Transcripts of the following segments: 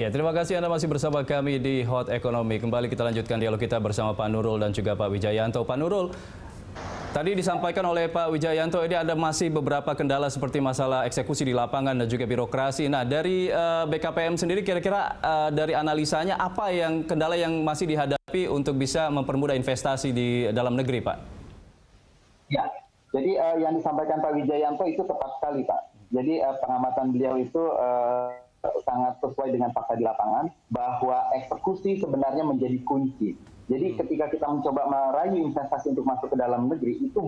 Ya, terima kasih Anda masih bersama kami di Hot Economy. Kembali kita lanjutkan dialog kita bersama Pak Nurul dan juga Pak Wijayanto. Pak Nurul, tadi disampaikan oleh Pak Wijayanto ini ada masih beberapa kendala seperti masalah eksekusi di lapangan dan juga birokrasi. Nah, dari BKPM sendiri kira-kira dari analisanya apa yang kendala yang masih dihadapi untuk bisa mempermudah investasi di dalam negeri, Pak? Ya, jadi yang disampaikan Pak Wijayanto itu tepat sekali, Pak. Jadi pengamatan beliau itu sangat sesuai dengan fakta di lapangan bahwa eksekusi sebenarnya menjadi kunci. Jadi ketika kita mencoba merayu investasi untuk masuk ke dalam negeri, itu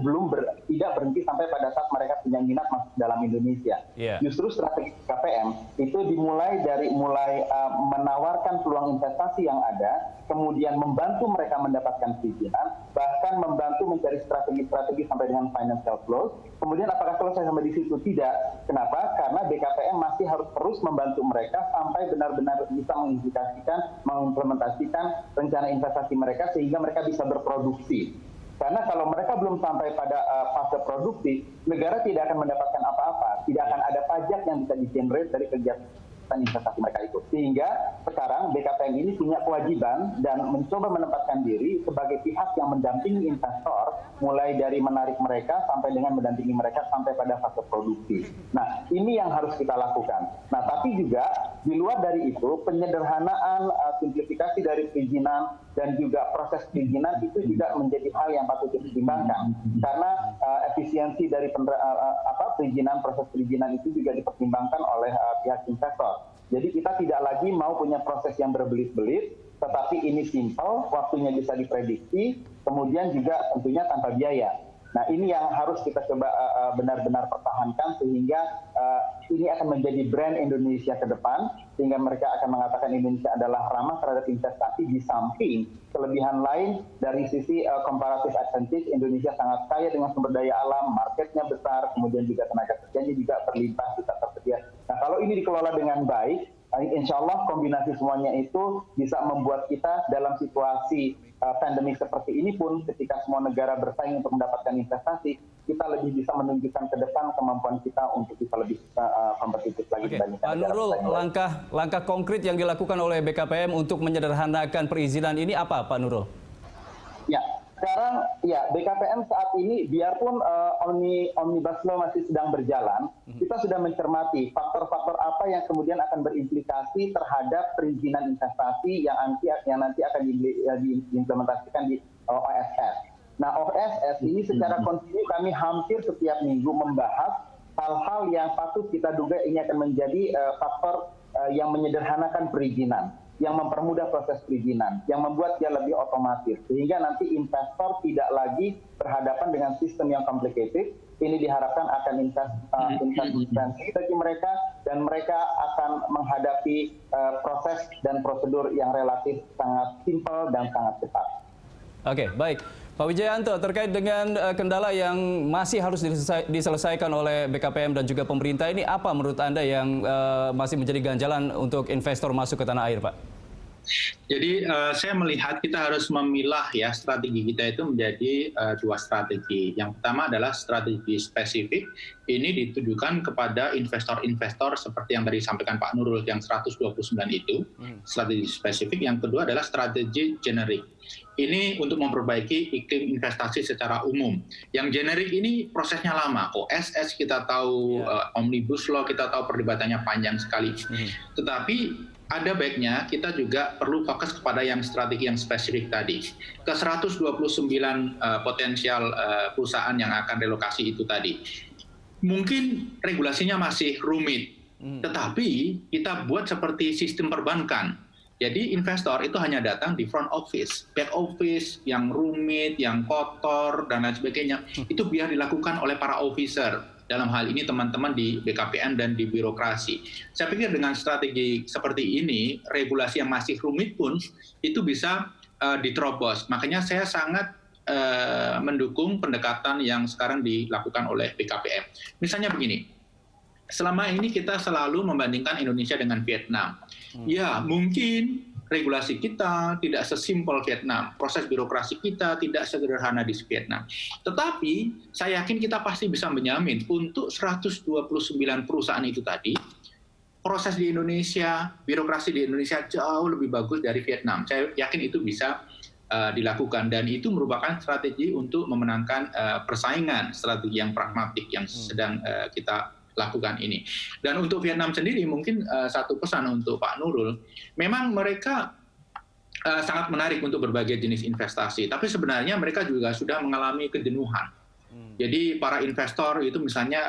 tidak berhenti sampai pada saat mereka punya minat masuk ke dalam Indonesia. Justru strategi KPM itu dimulai dari menawarkan peluang investasi yang ada, kemudian membantu mereka mendapatkan perizinan, bahkan membantu mencari strategi-strategi sampai dengan financial close. Kemudian apakah selesai sampai di situ? Tidak. Kenapa? Karena BKPM masih harus terus membantu mereka sampai benar-benar bisa mengimplementasikan rencana investasi mereka sehingga mereka bisa berproduksi. Karena kalau mereka belum sampai pada fase produksi, negara tidak akan mendapatkan apa-apa. Tidak akan ada pajak yang bisa di-generate dari kegiatan investasi mereka itu. Sehingga sekarang BKPM ini punya kewajiban dan mencoba menempatkan diri sebagai pihak yang mendampingi investor, mulai dari menarik mereka sampai dengan mendampingi mereka sampai pada fase produksi. Nah, ini yang harus kita lakukan. Nah, tapi juga di luar dari itu, penyederhanaan, simplifikasi dari perizinan dan juga proses perizinan itu juga menjadi hal yang patut dipertimbangkan. Karena efisiensi dari perizinan, proses perizinan itu juga dipertimbangkan oleh pihak investor. Jadi kita tidak lagi mau punya proses yang berbelit-belit, tetapi ini simple, waktunya bisa diprediksi, kemudian juga tentunya tanpa biaya. Nah, ini yang harus kita coba benar-benar pertahankan sehingga ini akan menjadi brand Indonesia ke depan, sehingga mereka akan mengatakan Indonesia adalah ramah terhadap investasi di samping kelebihan lain dari sisi comparative advantage. Indonesia sangat kaya dengan sumber daya alam, marketnya besar, kemudian juga tenaga kerjanya juga berlimpah, bisa tersedia. Nah, kalau ini dikelola dengan baik, insya Allah kombinasi semuanya itu bisa membuat kita dalam situasi pandemik seperti ini pun, ketika semua negara bersaing untuk mendapatkan investasi, kita lebih bisa menunjukkan ke depan kemampuan kita untuk bisa lebih kompetitif lagi. Pak Nurul, langkah konkret yang dilakukan oleh BKPM untuk menyederhanakan perizinan ini apa, Pak Nurul? Ya, sekarang ya BKPM saat ini biarpun Omnibus Law masih sedang berjalan, kita sudah mencermati faktor-faktor apa yang kemudian akan berimplikasi terhadap perizinan investasi yang nanti akan diimplementasikan di OSS. Nah, OSS ini secara kontinu kami hampir setiap minggu membahas hal-hal yang patut kita duga ini akan menjadi faktor yang menyederhanakan perizinan, yang mempermudah proses perizinan, yang membuat dia lebih otomatis, sehingga nanti investor tidak lagi berhadapan dengan sistem yang complicated. Ini diharapkan akan investasi bagi mereka, dan mereka akan menghadapi proses dan prosedur yang relatif sangat simpel dan sangat cepat. Oke, baik. Pak Wijayanto, terkait dengan kendala yang masih harus diselesaikan oleh BKPM dan juga pemerintah ini, apa menurut Anda yang masih menjadi ganjalan untuk investor masuk ke tanah air, Pak? Jadi saya melihat kita harus memilah ya strategi kita itu menjadi dua strategi. Yang pertama adalah strategi spesifik. Ini ditujukan kepada investor-investor seperti yang tadi disampaikan Pak Nurul yang 129 itu, strategi spesifik. Yang kedua adalah strategi generik. Ini untuk memperbaiki iklim investasi secara umum. Yang generik ini prosesnya lama. OSS kita tahu, Omnibus Law kita tahu perdebatannya panjang sekali. Tetapi ada baiknya kita juga perlu fokus kepada yang strategi yang spesifik tadi. Ke 129 potensial perusahaan yang akan relokasi itu tadi. Mungkin regulasinya masih rumit, tetapi kita buat seperti sistem perbankan. Jadi investor itu hanya datang di front office, back office yang rumit, yang kotor, dan lain sebagainya. Itu biar dilakukan oleh para officer. Dalam hal ini teman-teman di BKPM dan di birokrasi. Saya pikir dengan strategi seperti ini, regulasi yang masih rumit pun itu bisa diterobos. Makanya saya sangat mendukung pendekatan yang sekarang dilakukan oleh BKPM. Misalnya begini, selama ini kita selalu membandingkan Indonesia dengan Vietnam. Ya, mungkin regulasi kita tidak sesimpel Vietnam, proses birokrasi kita tidak sederhana di Vietnam. Tetapi saya yakin kita pasti bisa menjamin untuk 129 perusahaan itu tadi, proses di Indonesia, birokrasi di Indonesia jauh lebih bagus dari Vietnam. Saya yakin itu bisa dilakukan, dan itu merupakan strategi untuk memenangkan persaingan, strategi yang pragmatik yang sedang kita lakukan ini. Dan untuk Vietnam sendiri mungkin satu pesan untuk Pak Nurul, memang mereka sangat menarik untuk berbagai jenis investasi, tapi sebenarnya mereka juga sudah mengalami kejenuhan. Jadi para investor itu misalnya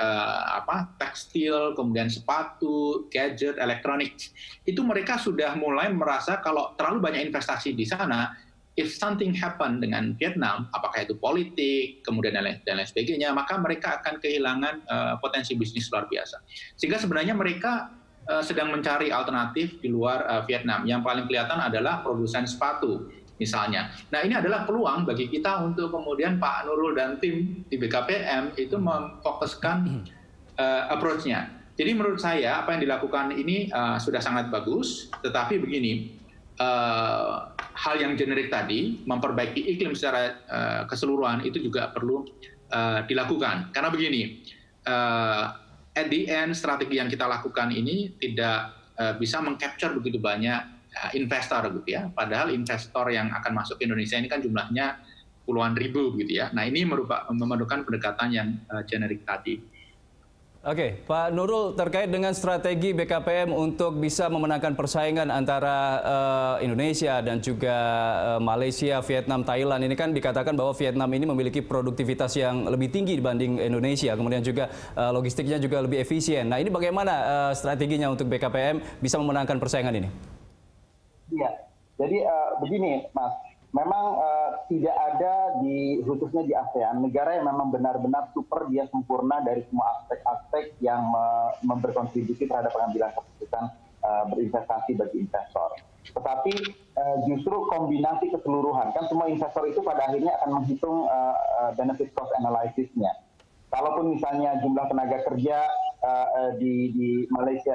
tekstil, kemudian sepatu, gadget, elektronik, itu mereka sudah mulai merasa kalau terlalu banyak investasi di sana, if something happen dengan Vietnam, apakah itu politik, kemudian dan lain sebagainya, maka mereka akan kehilangan potensi bisnis luar biasa. Sehingga sebenarnya mereka sedang mencari alternatif di luar Vietnam. Yang paling kelihatan adalah produsen sepatu, misalnya. Nah, ini adalah peluang bagi kita untuk kemudian Pak Nurul dan tim di BKPM itu memfokuskan approach-nya. Jadi menurut saya apa yang dilakukan ini sudah sangat bagus, tetapi begini, hal yang generik tadi, memperbaiki iklim secara keseluruhan itu juga perlu dilakukan. Karena begini, at the end strategi yang kita lakukan ini tidak bisa meng-capture begitu banyak investor gitu ya. Padahal investor yang akan masuk ke Indonesia ini kan jumlahnya puluhan ribu gitu ya. Nah, ini memerlukan pendekatan yang generik tadi. Oke, Pak Nurul, terkait dengan strategi BKPM untuk bisa memenangkan persaingan antara Indonesia dan juga Malaysia, Vietnam, Thailand, ini kan dikatakan bahwa Vietnam ini memiliki produktivitas yang lebih tinggi dibanding Indonesia, kemudian juga logistiknya juga lebih efisien. Nah, ini bagaimana strateginya untuk BKPM bisa memenangkan persaingan ini? Iya, jadi begini, Mas. Memang tidak ada khususnya di ASEAN, negara yang memang benar-benar super, dia sempurna dari semua aspek-aspek yang berkontribusi terhadap pengambilan keputusan berinvestasi bagi investor. Tetapi justru kombinasi keseluruhan, kan semua investor itu pada akhirnya akan menghitung benefit cost analysis-nya. Kalaupun misalnya jumlah tenaga kerja di Malaysia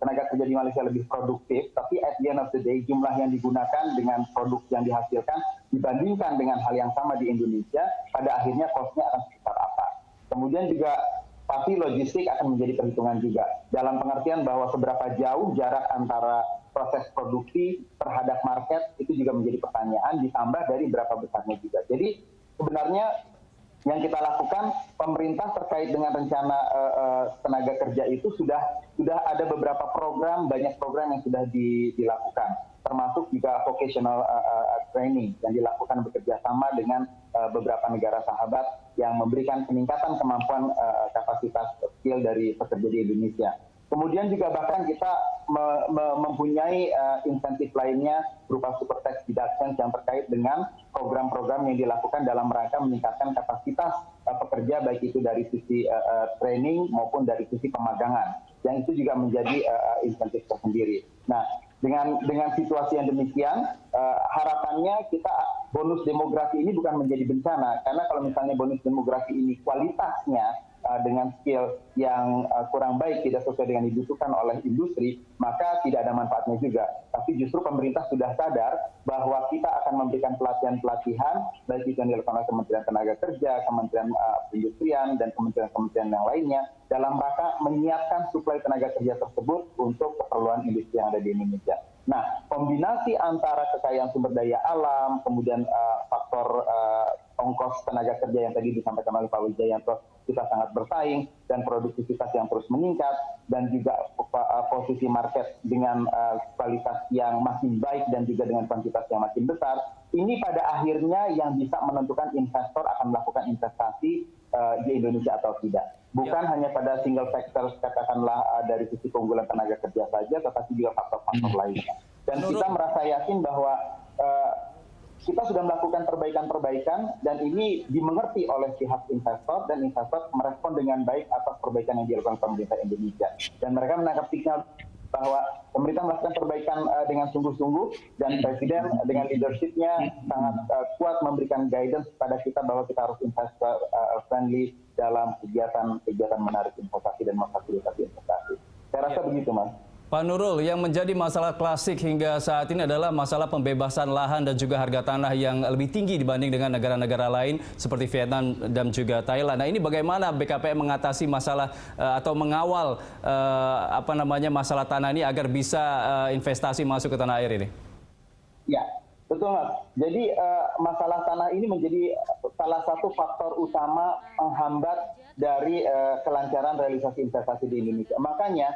tenaga kerja di Malaysia lebih produktif, tapi at the end of the day jumlah yang digunakan dengan produk yang dihasilkan dibandingkan dengan hal yang sama di Indonesia, pada akhirnya cost-nya akan sebesar apa. Kemudian juga pasti logistik akan menjadi perhitungan juga, dalam pengertian bahwa seberapa jauh jarak antara proses produksi terhadap market itu juga menjadi pertanyaan, ditambah dari berapa besarnya juga. Jadi sebenarnya yang kita lakukan, pemerintah terkait dengan rencana tenaga kerja itu sudah ada beberapa program, banyak program yang sudah dilakukan, termasuk juga vocational training yang dilakukan bekerja sama dengan beberapa negara sahabat yang memberikan peningkatan kemampuan kapasitas skill dari pekerja di Indonesia. Kemudian juga bahkan kita mempunyai insentif lainnya berupa super tax deduction yang terkait dengan program-program yang dilakukan dalam rangka meningkatkan kapasitas pekerja, baik itu dari sisi training maupun dari sisi pemagangan, yang itu juga menjadi insentif tersendiri. Nah, dengan situasi yang demikian, harapannya kita bonus demografi ini bukan menjadi bencana, karena kalau misalnya bonus demografi ini kualitasnya dengan skill yang kurang baik, tidak sesuai dengan dibutuhkan oleh industri, maka tidak ada manfaatnya juga. Tapi justru pemerintah sudah sadar bahwa kita akan memberikan pelatihan-pelatihan, baik itu yang dilakukan oleh Kementerian Tenaga Kerja, Kementerian Perindustrian, dan kementerian-kementerian yang lainnya, dalam rangka menyiapkan suplai tenaga kerja tersebut untuk keperluan industri yang ada di Indonesia. Nah, kombinasi antara kekayaan sumber daya alam, kemudian faktor ongkos tenaga kerja yang tadi disampaikan oleh Pak Wijayanto, kita sangat bersaing, dan produktivitas yang terus meningkat, dan juga posisi market dengan kualitas yang makin baik dan juga dengan kuantitas yang makin besar, ini pada akhirnya yang bisa menentukan investor akan melakukan investasi di Indonesia atau tidak. Bukan hanya pada single factor, katakanlah dari sisi keunggulan tenaga kerja saja, tetapi juga faktor-faktor lainnya. Dan kita merasa yakin bahwa kita sudah melakukan perbaikan-perbaikan, dan ini dimengerti oleh pihak investor, dan investor merespon dengan baik atas perbaikan yang dilakukan pemerintah Indonesia. Dan mereka menangkap signal bahwa pemerintah melakukan perbaikan dengan sungguh-sungguh, dan Presiden dengan leadership-nya sangat kuat memberikan guidance kepada kita bahwa kita harus investor friendly dalam kegiatan menarik investasi dan memfasilitasi investasi. Saya rasa begitu, Mas. Pak Nurul, yang menjadi masalah klasik hingga saat ini adalah masalah pembebasan lahan dan juga harga tanah yang lebih tinggi dibanding dengan negara-negara lain seperti Vietnam dan juga Thailand. Nah, ini bagaimana BKPM mengatasi masalah atau mengawal masalah tanah ini agar bisa investasi masuk ke tanah air ini? Ya, betul Mas. Jadi masalah tanah ini menjadi salah satu faktor utama penghambat dari kelancaran realisasi investasi di Indonesia. Makanya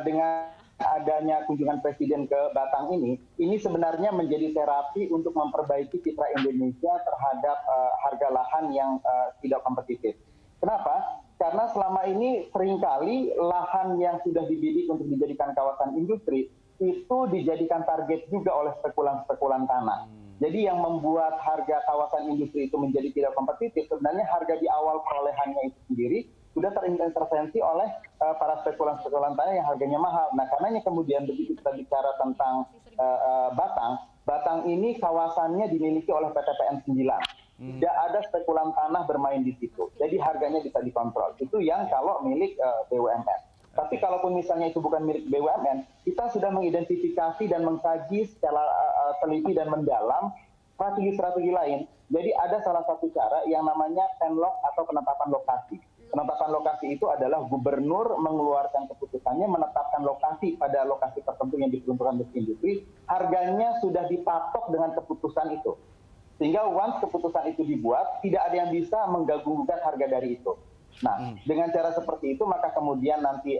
dengan adanya kunjungan Presiden ke Batang ini sebenarnya menjadi terapi untuk memperbaiki citra Indonesia terhadap harga lahan yang tidak kompetitif. Kenapa? Karena selama ini seringkali lahan yang sudah dibidik untuk dijadikan kawasan industri itu dijadikan target juga oleh spekulan-spekulan tanah. Jadi yang membuat harga kawasan industri itu menjadi tidak kompetitif, sebenarnya harga di awal perolehannya itu sendiri sudah terintervensi oleh para spekulan-spekulan tanah yang harganya mahal. Nah, karenanya kemudian begitu kita bicara tentang Batang ini kawasannya dimiliki oleh PT PN 9. Tidak ada spekulan tanah bermain di situ. Jadi harganya bisa dikontrol. Itu yang kalau milik BUMN. Tapi kalaupun misalnya itu bukan milik BUMN, kita sudah mengidentifikasi dan mengkaji secara teliti dan mendalam strategi-strategi lain. Jadi ada salah satu cara yang namanya penlok atau penetapan lokasi. Penetapan lokasi itu adalah gubernur mengeluarkan keputusannya menetapkan lokasi pada lokasi tertentu yang diperuntukkan untuk industri, harganya sudah dipatok dengan keputusan itu. Sehingga once keputusan itu dibuat, tidak ada yang bisa mengganggu-gugat harga dari itu. Nah, dengan cara seperti itu, maka kemudian nanti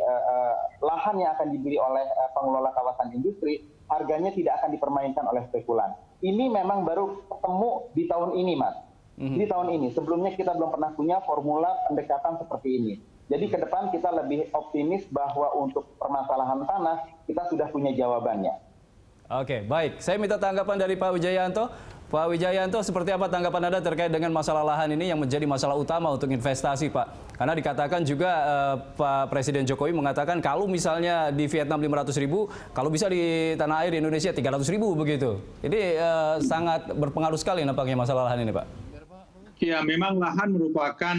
lahan yang akan dibeli oleh pengelola kawasan industri, harganya tidak akan dipermainkan oleh spekulan. Ini memang baru ketemu di tahun ini, Mas. Di tahun ini, sebelumnya kita belum pernah punya formula pendekatan seperti ini. Jadi ke depan kita lebih optimis bahwa untuk permasalahan tanah, kita sudah punya jawabannya. Oke, baik. Saya minta tanggapan dari Pak Wijayanto. Pak Wijayanto, seperti apa tanggapan Anda terkait dengan masalah lahan ini yang menjadi masalah utama untuk investasi, Pak? Karena dikatakan juga Pak Presiden Jokowi mengatakan kalau misalnya di Vietnam 500.000, kalau bisa di tanah air di Indonesia 300.000 begitu. Jadi sangat berpengaruh sekali nampaknya masalah lahan ini, Pak. Ya, memang lahan merupakan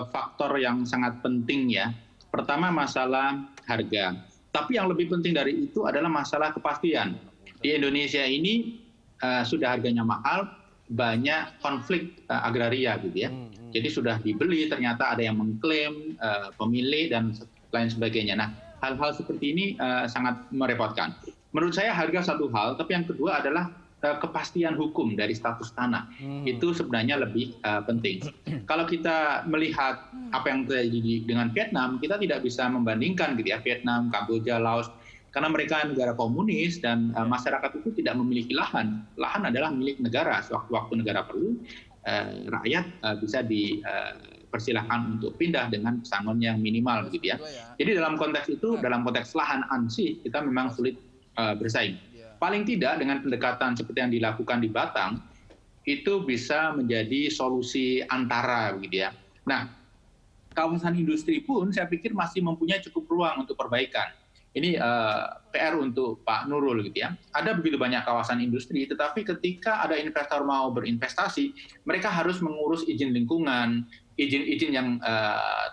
faktor yang sangat penting ya. Pertama masalah harga. Tapi yang lebih penting dari itu adalah masalah kepastian. Di Indonesia ini sudah harganya mahal, banyak konflik agraria gitu ya. Jadi sudah dibeli, ternyata ada yang mengklaim pemilik dan lain sebagainya. Nah, hal-hal seperti ini sangat merepotkan. Menurut saya harga satu hal, tapi yang kedua adalah kepastian hukum dari status tanah. Itu sebenarnya lebih penting. Kalau kita melihat apa yang terjadi dengan Vietnam, kita tidak bisa membandingkan gitu ya, Vietnam, Kamboja, Laos, karena mereka negara komunis dan masyarakat itu tidak memiliki lahan. Lahan adalah milik negara. Sewaktu-waktu negara perlu, rakyat bisa dipersilahkan untuk pindah dengan pesangon yang minimal gitu ya. Jadi dalam konteks itu, dalam konteks lahan ansih, kita memang sulit bersaing. Paling tidak dengan pendekatan seperti yang dilakukan di Batang, itu bisa menjadi solusi antara gitu ya. Nah, kawasan industri pun saya pikir masih mempunyai cukup ruang untuk perbaikan. Ini PR untuk Pak Nurul gitu ya. Ada begitu banyak kawasan industri, tetapi ketika ada investor mau berinvestasi, mereka harus mengurus izin lingkungan, izin-izin yang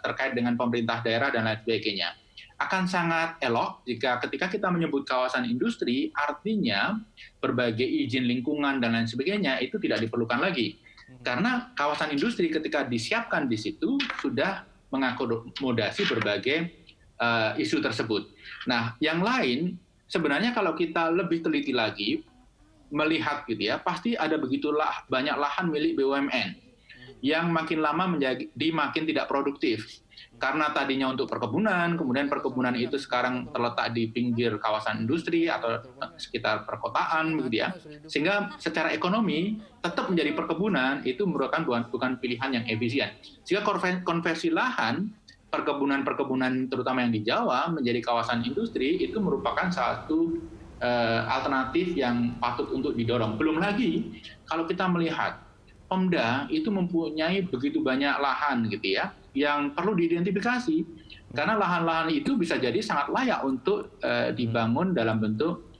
terkait dengan pemerintah daerah dan lain sebagainya. Akan sangat elok jika ketika kita menyebut kawasan industri, artinya berbagai izin lingkungan dan lain sebagainya itu tidak diperlukan lagi. Karena kawasan industri ketika disiapkan di situ sudah mengakomodasi berbagai isu tersebut. Nah, yang lain sebenarnya kalau kita lebih teliti lagi melihat gitu ya, pasti ada begitulah banyak lahan milik BUMN yang makin lama menjadi makin tidak produktif. Karena tadinya untuk perkebunan, kemudian perkebunan itu sekarang terletak di pinggir kawasan industri atau sekitar perkotaan, begitu ya. Sehingga secara ekonomi tetap menjadi perkebunan itu merupakan bukan pilihan yang efisien. Sehingga konversi lahan perkebunan terutama yang di Jawa menjadi kawasan industri itu merupakan satu alternatif yang patut untuk didorong. Belum lagi kalau kita melihat Pemda itu mempunyai begitu banyak lahan gitu ya, yang perlu diidentifikasi karena lahan-lahan itu bisa jadi sangat layak untuk dibangun dalam bentuk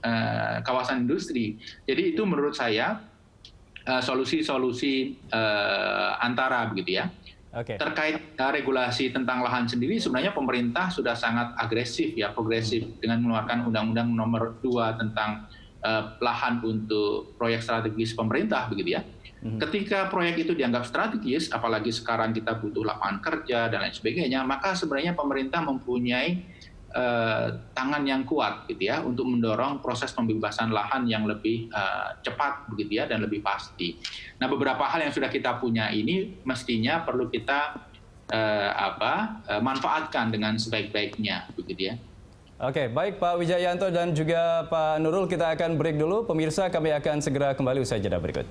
kawasan industri. Jadi itu menurut saya solusi-solusi antara begitu ya. Oke. Terkait regulasi tentang lahan sendiri, sebenarnya pemerintah sudah sangat agresif ya, progresif dengan mengeluarkan Undang-Undang Nomor 2 tentang lahan untuk proyek strategis pemerintah, begitu ya. Ketika proyek itu dianggap strategis, apalagi sekarang kita butuh lapangan kerja dan lain sebagainya, maka sebenarnya pemerintah mempunyai tangan yang kuat, gitu ya, untuk mendorong proses pembebasan lahan yang lebih cepat, begitu ya, dan lebih pasti. Nah, beberapa hal yang sudah kita punya ini mestinya perlu kita manfaatkan dengan sebaik-baiknya, begitu ya. Oke, baik Pak Wijayanto dan juga Pak Nurul, kita akan break dulu. Pemirsa, kami akan segera kembali usai jeda berikut.